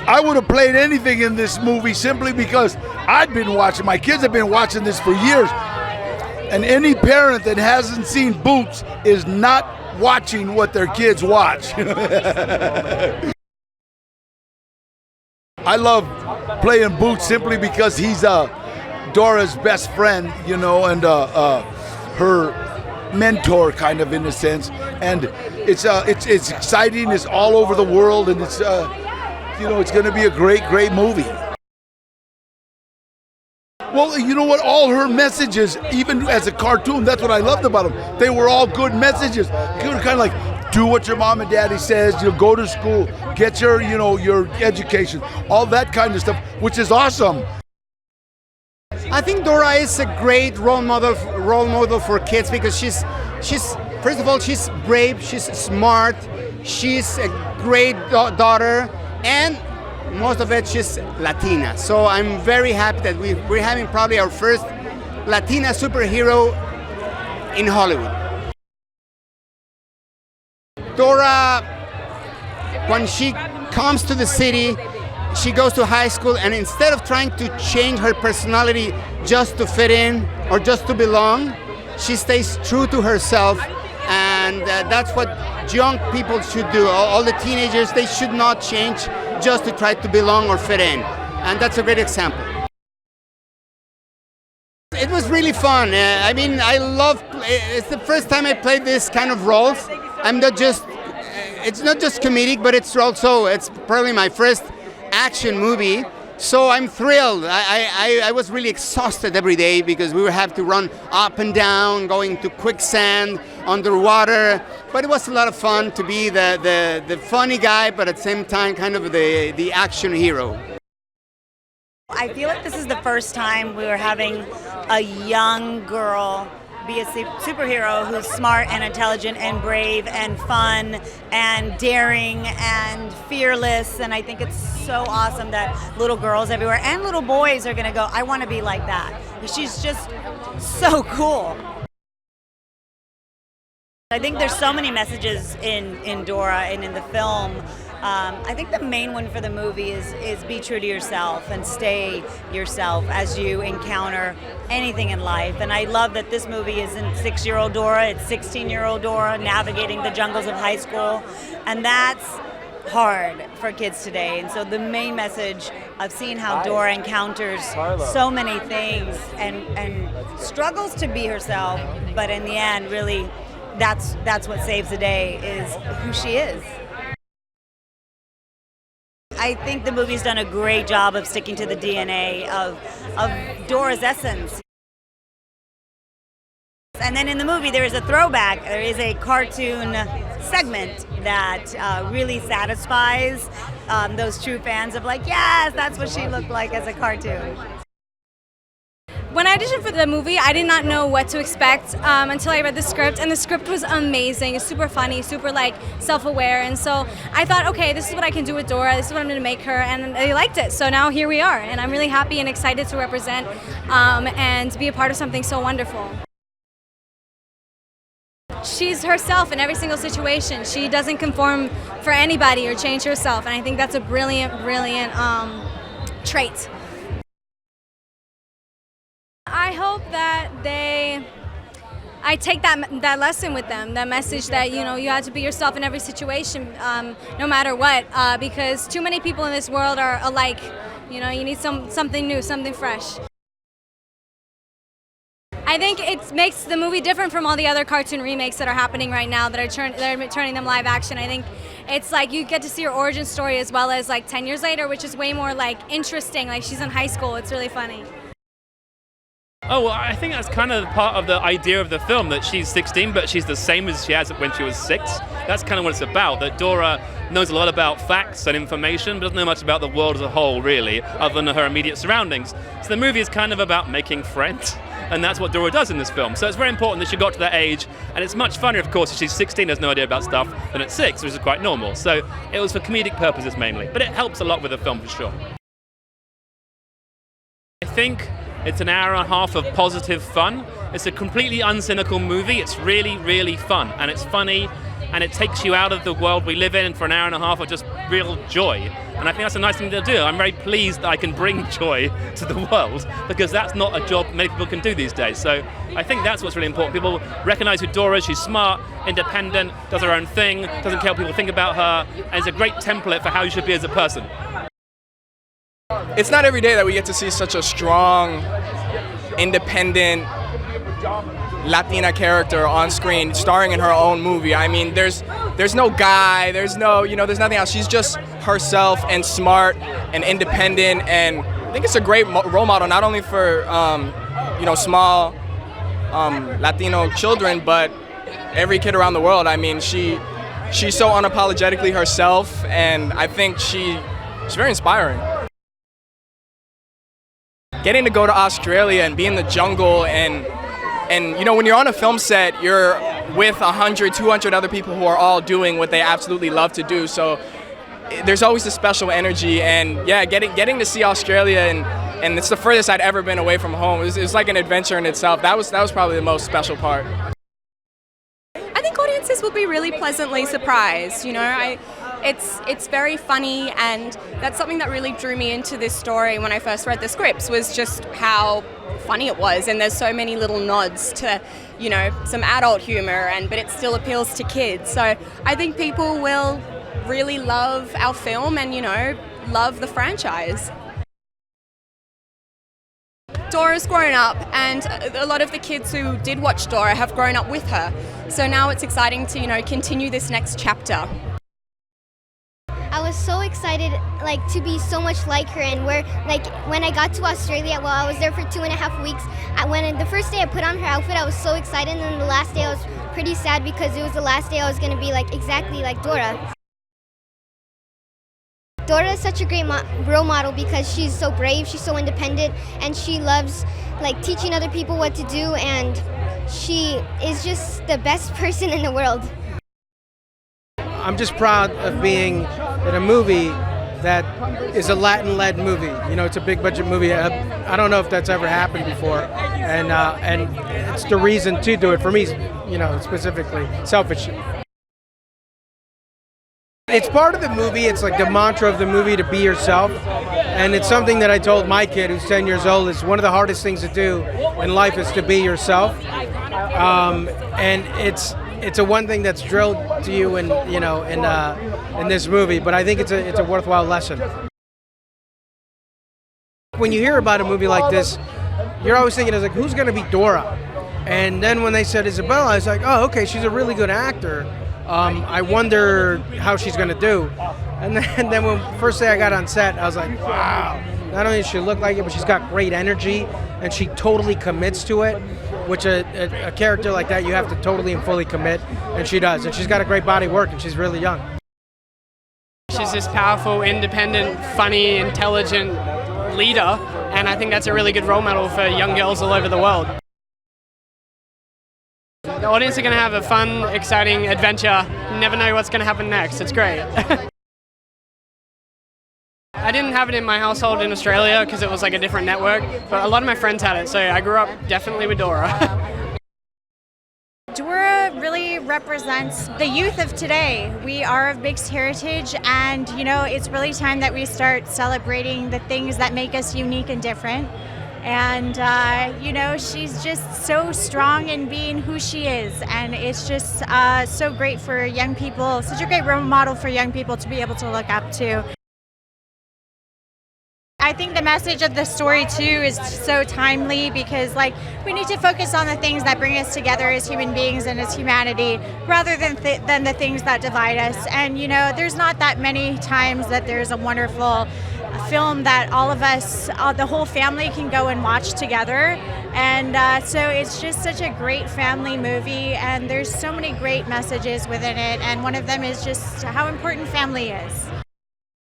I would have played anything in this movie simply because I've been watching, my kids have been watching this for years. And any parent that hasn't seen Boots is not watching what their kids watch. I love playing Boots simply because he's Dora's best friend, you know, and her mentor, kind of, in a sense. And it's exciting. It's all over the world, and it's you know, it's going to be a great movie. Well, you know what? All her messages, even as a cartoon, that's what I loved about them. They were all good messages. They were kind of like, do what your mom and daddy says. You know, go to school, get your, you know, your education, all that kind of stuff, which is awesome. I think Dora is a great role model for kids because she's first of all, she's brave, she's smart, she's a great daughter, and most of it, she's Latina. So I'm very happy that we're having probably our first Latina superhero in Hollywood. Dora, when she comes to the city, she goes to high school, and instead of trying to change her personality just to fit in or just to belong, she stays true to herself. And that's what young people should do. All the teenagers, they should not change just to try to belong or fit in. And that's a great example. It was really fun. I mean, it's the first time I played this kind of roles. It's not just comedic, but it's probably my first action movie. So I'm thrilled. I was really exhausted every day because we would have to run up and down, going to quicksand, underwater. But it was a lot of fun to be the funny guy, but at the same time kind of the action hero. I feel like this is the first time we were having a young girl be a superhero who's smart and intelligent and brave and fun and daring and fearless. And I think it's so awesome that little girls everywhere and little boys are going to go, I want to be like that. She's just so cool. I think there's so many messages in Dora and in the film. I think the main one for the movie is be true to yourself and stay yourself as you encounter anything in life. And I love that this movie isn't 6-year-old Dora, it's 16-year-old Dora navigating the jungles of high school. And that's hard for kids today. And so the main message of seeing how Dora encounters so many things and struggles to be herself, but in the end, really, that's what saves the day, is who she is. I think the movie's done a great job of sticking to the DNA of Dora's essence. And then in the movie, there is a throwback. There is a cartoon segment that really satisfies those true fans of like, yes, that's what she looked like as a cartoon. When I auditioned for the movie, I did not know what to expect until I read the script, and the script was amazing. It's super funny, super like self-aware, and so I thought, okay, this is what I can do with Dora. This is what I'm going to make her, and they liked it. So now here we are, and I'm really happy and excited to represent and be a part of something so wonderful. She's herself in every single situation. She doesn't conform for anybody or change herself, and I think that's a brilliant trait. I hope that I take that lesson with them, that message that, you know, you have to be yourself in every situation, no matter what, because too many people in this world are alike. You know, you need something new, something fresh. I think it makes the movie different from all the other cartoon remakes that are happening right now that are turning them live action. I think it's like you get to see her origin story as well as like 10 years later, which is way more like interesting. Like she's in high school. It's really funny. Oh, well, I think that's kind of part of the idea of the film, that she's 16, but she's the same as she has when she was 6. That's kind of what it's about, that Dora knows a lot about facts and information, but doesn't know much about the world as a whole, really, other than her immediate surroundings. So the movie is kind of about making friends, and that's what Dora does in this film. So it's very important that she got to that age, and it's much funnier, of course, if she's 16, has no idea about stuff, than at 6, which is quite normal. So it was for comedic purposes mainly, but it helps a lot with the film for sure. I think it's an hour and a half of positive fun. It's a completely uncynical movie. It's really, really fun, and it's funny. and it takes you out of the world we live in for an hour and a half of just real joy. And I think that's a nice thing to do. I'm very pleased that I can bring joy to the world, because that's not a job many people can do these days. So I think that's what's really important. People recognize who Dora is. She's smart, independent, does her own thing, doesn't care what people think about her, and is a great template for how you should be as a person. It's not every day that we get to see such a strong, independent Latina character on screen starring in her own movie. I mean, there's no guy, there's nothing else. She's just herself and smart and independent, and I think it's a great role model not only for small Latino children, but every kid around the world. I mean, she's so unapologetically herself, and I think she's very inspiring. Getting to go to Australia and be in the jungle and when you're on a film set, you're with 100, 200 other people who are all doing what they absolutely love to do. So there's always a special energy, and yeah, getting to see Australia and it's the furthest I'd ever been away from home. It's like an adventure in itself. That was probably the most special part. I think audiences will be really pleasantly surprised. It's very funny, and that's something that really drew me into this story when I first read the scripts, was just how funny it was, and there's so many little nods to some adult humor, but it still appeals to kids. So I think people will really love our film and love the franchise. Dora's grown up, and a lot of the kids who did watch Dora have grown up with her, so now it's exciting to continue this next chapter. I was so excited to be so much like her, and when I got to Australia, I was there for 2.5 weeks. When the first day I put on her outfit, I was so excited, and then the last day I was pretty sad because it was the last day I was going to be exactly like Dora. Dora is such a great role model because she's so brave, she's so independent, and she loves teaching other people what to do, and she is just the best person in the world. I'm just proud of being in a movie that is a Latin-led movie. It's a big budget movie. I don't know if that's ever happened before, and it's the reason to do it for me, specifically, selfishly. It's part of the movie. It's the mantra of the movie, to be yourself, and it's something that I told my kid, who's 10 years old, is one of the hardest things to do in life is to be yourself, and it's a one thing that's drilled to you in this movie, but I think it's a worthwhile lesson. When you hear about a movie like this, you're always thinking, who's going to be Dora? And then when they said Isabela, I was like, oh, okay, she's a really good actor. I wonder how she's going to do. And then when first day I got on set, I was like, wow. Not only does she look like it, but she's got great energy, and she totally commits to it, which a character like that, you have to totally and fully commit, and she does. And she's got a great body of work, and she's really young. She's this powerful, independent, funny, intelligent leader, and I think that's a really good role model for young girls all over the world. The audience are going to have a fun, exciting adventure. You never know what's going to happen next. It's great. I didn't have it in my household in Australia because it was a different network, but a lot of my friends had it, so I grew up definitely with Dora. Dora really represents the youth of today. We are of mixed heritage, and it's really time that we start celebrating the things that make us unique and different. And she's just so strong in being who she is, and it's just so great for young people, such a great role model for young people to be able to look up to. I think the message of the story too is so timely because we need to focus on the things that bring us together as human beings and as humanity rather than the things that divide us. And there's not that many times that there's a wonderful film that all of us, the whole family can go and watch together. And so it's just such a great family movie, and there's so many great messages within it, and one of them is just how important family is.